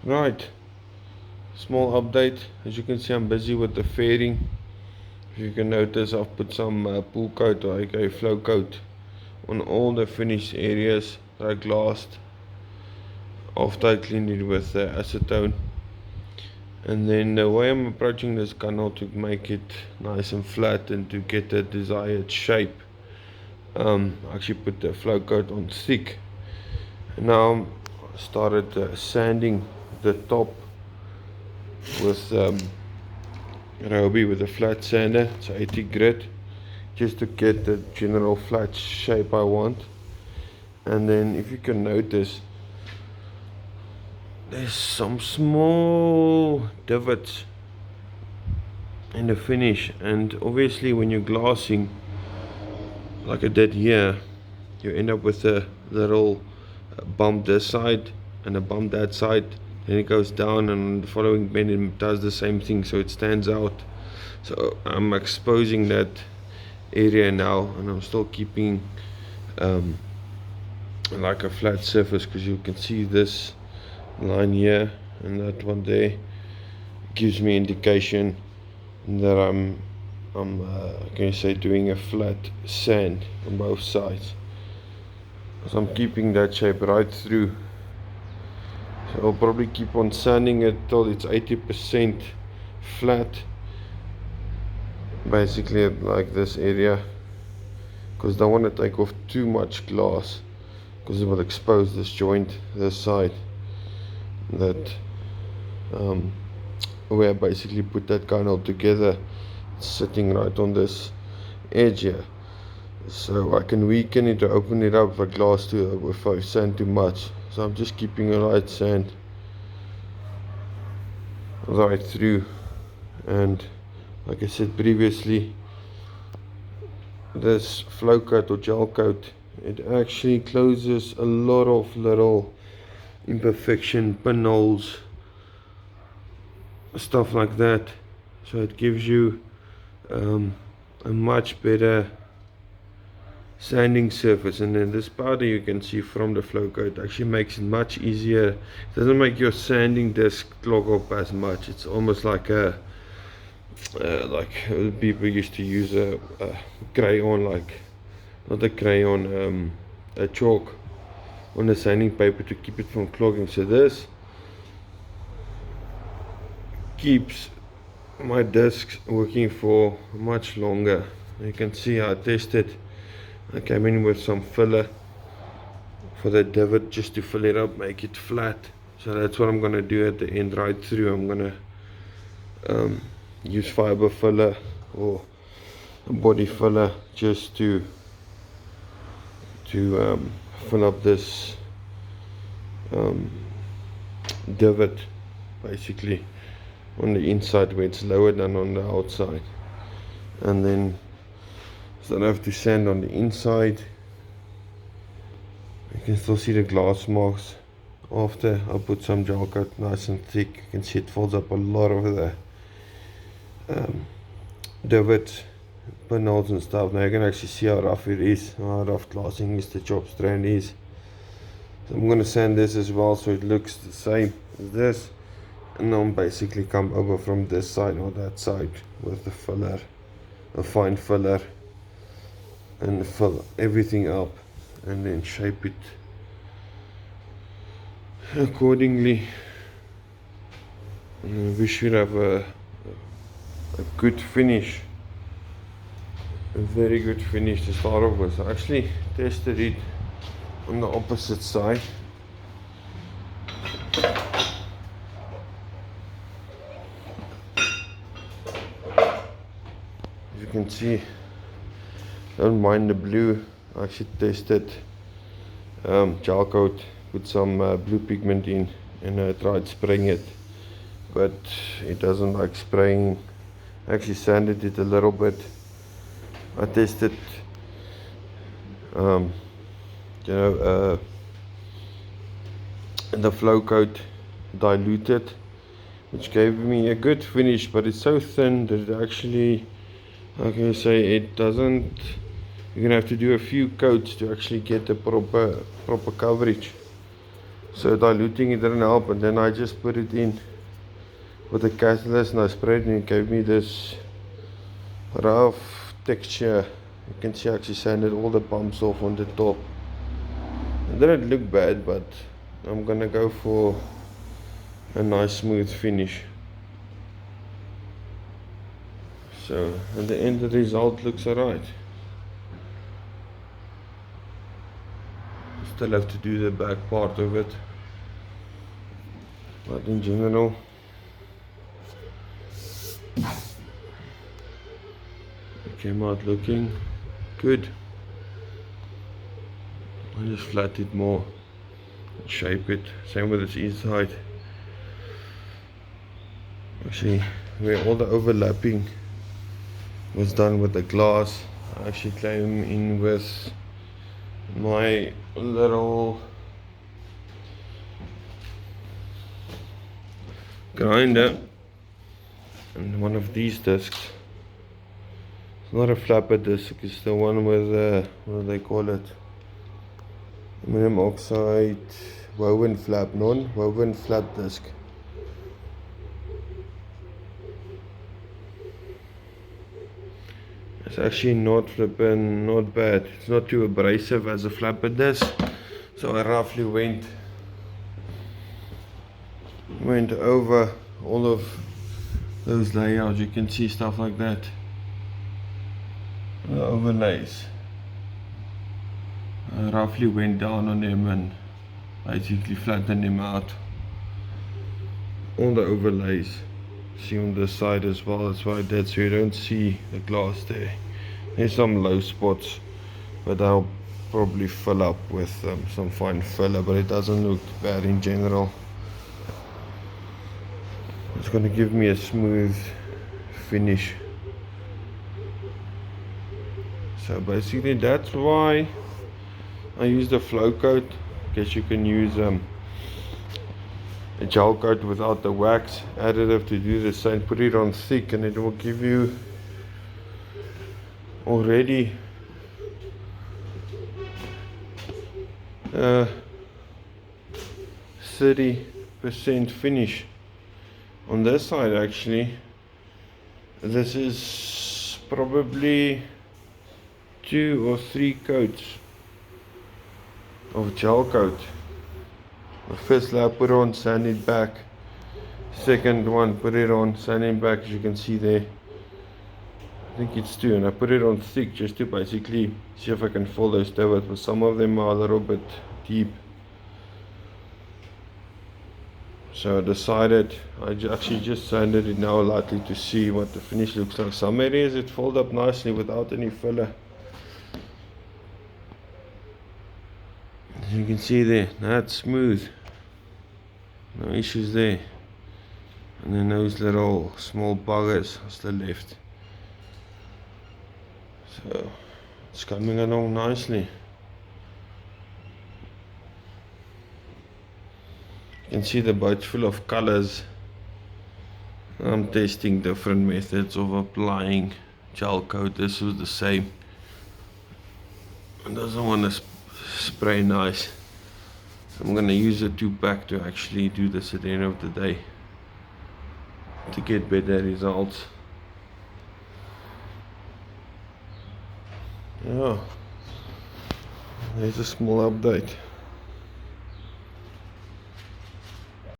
Right, small update. As you can see, I'm busy with the fairing. If you can notice, I've put some pool coat or a flow coat on all the finished areas that I glassed after I cleaned it with acetone. And then the way I'm approaching this canal to make it nice and flat and to get the desired shape, I actually put the flow coat on thick. And now I started sanding the top with Ryobi with a flat sander. It's 80 grit, just to get the general flat shape I want. And then if you can notice, there's some small divots in the finish, and obviously when you're glassing like I did here, you end up with a little bump this side and a bump that side. Then it goes down, and the following bend it does the same thing, so it stands out. So I'm exposing that area now, and I'm still keeping like a flat surface, because you can see this line here and that one there gives me indication that I'm can you say doing a flat sand on both sides. So I'm keeping that shape right through. So I'll probably keep on sanding it till it's 80% flat, basically like this area, because I don't want to take off too much glass, because it will expose this joint, this side, that where I basically put that gunnel together. It's sitting right on this edge here, so I can weaken it or open it up if I glass too, if I sand too much. So I'm just keeping a light sand right through. And like I said previously, this flow coat or gel coat, it actually closes a lot of little imperfection, pinholes, stuff like that. So it gives you a much better sanding surface. And then this powder, you can see from the flow coat, actually makes it much easier. It doesn't make your sanding disc clog up as much. It's almost like a like people used to use a crayon, like not a crayon, a chalk on the sanding paper to keep it from clogging. So this keeps my discs working for much longer. You can see I tested. I came in with some filler for the divot just to fill it up, make it flat. So that's what I'm gonna do at the end, right through. I'm gonna use fiber filler or a body filler just to fill up this divot, basically on the inside where it's lower than on the outside. And then so I don't have to sand on the inside. You can still see the glass marks after I put some gel coat nice and thick. You can see it folds up a lot of the divots, pinholes and stuff. Now you can actually see how rough it is, how rough glassing is, the chop strand is. So I'm going to sand this as well so it looks the same as this. And then basically come over from this side or that side with the filler, a fine filler, and fill everything up and then shape it accordingly. And we should have a good finish, a very good finish to start off with. I actually tested it on the opposite side. You can see, don't mind the blue. I actually tested gel coat, put some blue pigment in, and I tried spraying it, but it doesn't like spraying. I actually sanded it a little bit. I tested the flow coat diluted, which gave me a good finish, but it's so thin that it actually, how can I say, it doesn't, you're gonna have to do a few coats to actually get the proper coverage. So diluting it didn't help, and then I just put it in with a catalyst and I sprayed it and it gave me this rough texture. You can see I actually sanded all the bumps off on the top. It didn't look bad, but I'm gonna go for a nice smooth finish. So at the end the result looks alright. Still have to do the back part of it, but in general it came out looking good. I just flat it more, shape it, same with its inside. Actually, where all the overlapping was done with the glass, I actually came in with my little grinder and one of these discs. It's not a flapper disc, it's the one with what do they call it? Aluminum oxide woven flap, non-woven flat disc. It's actually not bad. It's not too abrasive as a flapper disc. So I roughly went over all of those layouts. You can see stuff like that. The overlays. I roughly went down on them and basically flattened them out. All the overlays. See on this side as well. That's why I did, so you don't see the glass there. There's some low spots, but I'll probably fill up with some fine filler, but it doesn't look bad in general. It's going to give me a smooth finish. So basically that's why I use the flow coat. I guess you can use a gel coat without the wax additive to do the same. Put it on thick and it will give you already 30% finish. On this side actually, this is probably 2 or 3 coats of gel coat. The first layer put on, sand it back. Second one, put it on, sand it back, as you can see there. I think it's 2, and I put it on thick just to basically see if I can fill those divots, but some of them are a little bit deep. So I decided, I actually just sanded it now lightly to see what the finish looks like. Some areas it filled up nicely without any filler. As you can see there, that's smooth. No issues there. And then those little small buggers are still left. So it's coming along nicely. You can see the boat's full of colors. I'm testing different methods of applying gel coat. This was the same. It doesn't want to spray nice. I'm going to use a 2-pack to actually do this at the end of the day to get better results. Yeah, there's a small update.